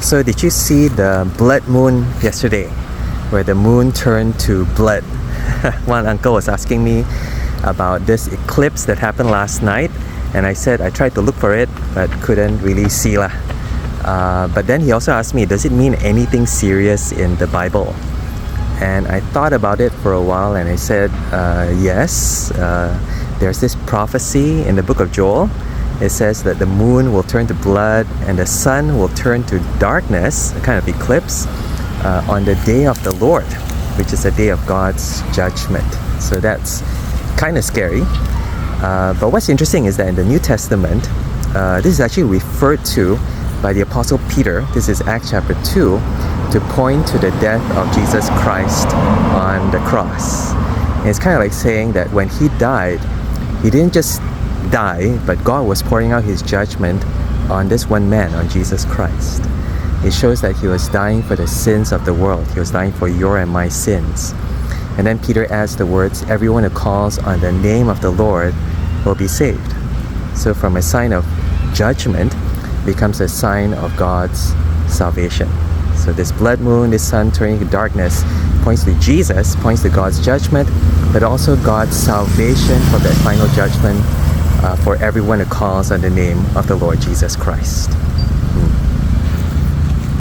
So did you see the blood moon yesterday, where the moon turned to blood? One uncle was asking me about this eclipse that happened last night, and I said I tried to look for it but couldn't really see lah. But then he also asked me, does it mean anything serious in the Bible? And I thought about it for a while, and I said yes. There's this prophecy in the book of Joel. It says that the moon will turn to blood and the sun will turn to darkness, a kind of eclipse, on the day of the Lord, which is the day of God's judgment. So that's kind of scary. But what's interesting is that in the New Testament, this is actually referred to by the Apostle Peter. This is Acts chapter 2, to point to the death of Jesus Christ on the cross. And it's kind of like saying that when he died, he didn't just die, but God was pouring out his judgment on this one man, on Jesus Christ. It shows that he was dying for the sins of the world. He was dying for your and my sins. And then Peter adds the words, everyone who calls on the name of the Lord will be saved. So from a sign of judgment becomes a sign of God's salvation. So this blood moon, this sun turning to darkness, points to Jesus, points to God's judgment, but also God's salvation from that final judgment for everyone who calls on the name of the Lord Jesus Christ.